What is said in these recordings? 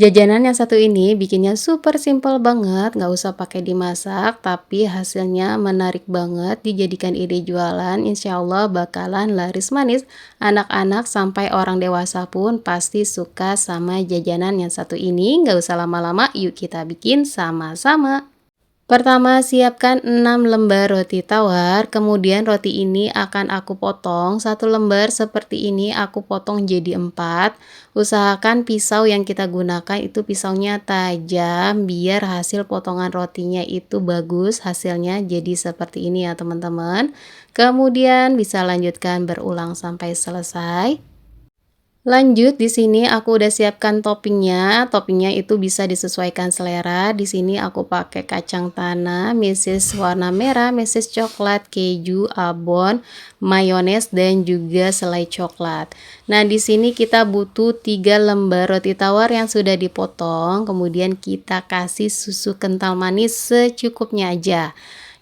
Jajanan yang satu ini bikinnya super simple banget, nggak usah pakai dimasak, tapi hasilnya menarik banget dijadikan ide jualan. Insya Allah bakalan laris manis. Anak-anak sampai orang dewasa pun pasti suka sama jajanan yang satu ini. Nggak usah lama-lama, yuk kita bikin sama-sama. Pertama, siapkan 6 lembar roti tawar, kemudian roti ini akan aku potong, satu lembar seperti ini aku potong jadi 4. Usahakan pisau yang kita gunakan itu pisaunya tajam, biar hasil potongan rotinya itu bagus, hasilnya jadi seperti ini ya teman-teman. Kemudian bisa lanjutkan berulang sampai selesai. Lanjut di sini aku udah siapkan toppingnya. Toppingnya itu bisa disesuaikan selera. Di sini aku pakai kacang tanah, meses warna merah, meses coklat, keju, abon, mayones dan juga selai coklat. Nah, di sini kita butuh 3 lembar roti tawar yang sudah dipotong. Kemudian kita kasih susu kental manis secukupnya aja.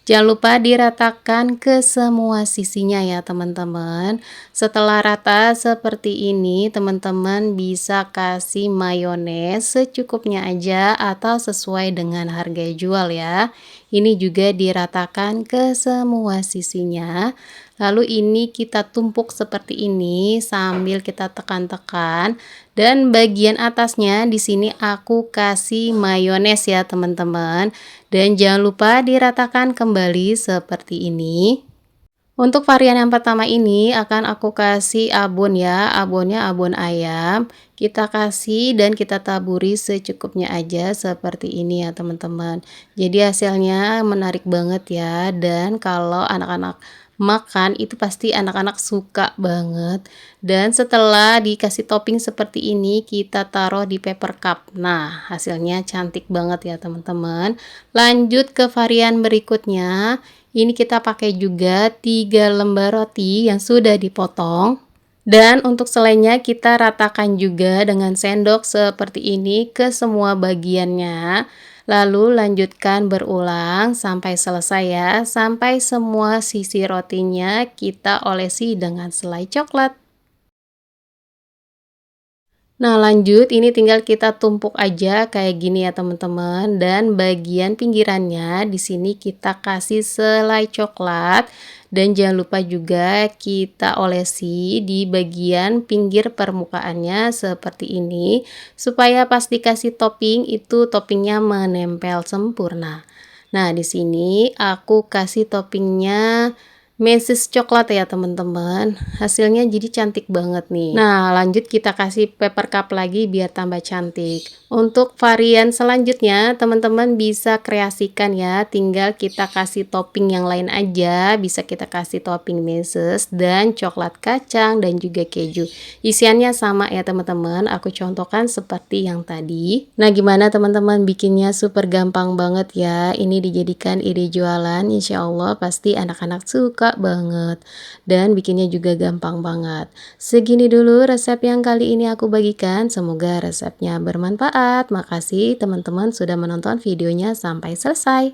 Jangan lupa diratakan ke semua sisinya ya teman-teman. Setelah rata seperti ini, teman-teman bisa kasih mayones secukupnya aja atau sesuai dengan harga jual ya. Ini juga diratakan ke semua sisinya. Lalu ini kita tumpuk seperti ini sambil kita tekan-tekan, dan bagian atasnya di sini aku kasih mayones ya teman-teman. Dan jangan lupa diratakan kembali seperti ini. Untuk varian yang pertama ini akan aku kasih abon ya, abonnya abon ayam. Kita kasih dan kita taburi secukupnya aja seperti ini ya teman-teman. Jadi hasilnya menarik banget ya, dan kalau anak-anak makan itu pasti anak-anak suka banget. Dan setelah dikasih topping seperti ini, kita taruh di paper cup. Nah, hasilnya cantik banget ya teman-teman. Lanjut ke varian berikutnya. Ini kita pakai juga 3 lembar roti yang sudah dipotong. Dan untuk selainya kita ratakan juga dengan sendok seperti ini ke semua bagiannya. Lalu lanjutkan berulang sampai selesai ya, sampai semua sisi rotinya kita olesi dengan selai coklat. Nah, lanjut ini tinggal kita tumpuk aja kayak gini ya teman-teman, dan bagian pinggirannya di sini kita kasih selai coklat, dan jangan lupa juga kita olesi di bagian pinggir permukaannya seperti ini supaya pas dikasih topping itu toppingnya menempel sempurna. Nah, di sini aku kasih toppingnya meses coklat ya teman-teman. Hasilnya jadi cantik banget nih. Nah, lanjut kita kasih paper cup lagi biar tambah cantik. Untuk varian selanjutnya, teman-teman bisa kreasikan ya. Tinggal kita kasih topping yang lain aja. Bisa kita kasih topping meses dan coklat kacang dan juga keju. Isiannya sama ya teman-teman. Aku contohkan seperti yang tadi. Nah, gimana teman-teman bikinnya? Super gampang banget ya. Ini dijadikan ide jualan. Insya Allah pasti anak-anak suka banget, dan bikinnya juga gampang banget. Segini dulu resep yang kali ini aku bagikan, semoga resepnya bermanfaat. Makasih teman-teman sudah menonton videonya sampai selesai.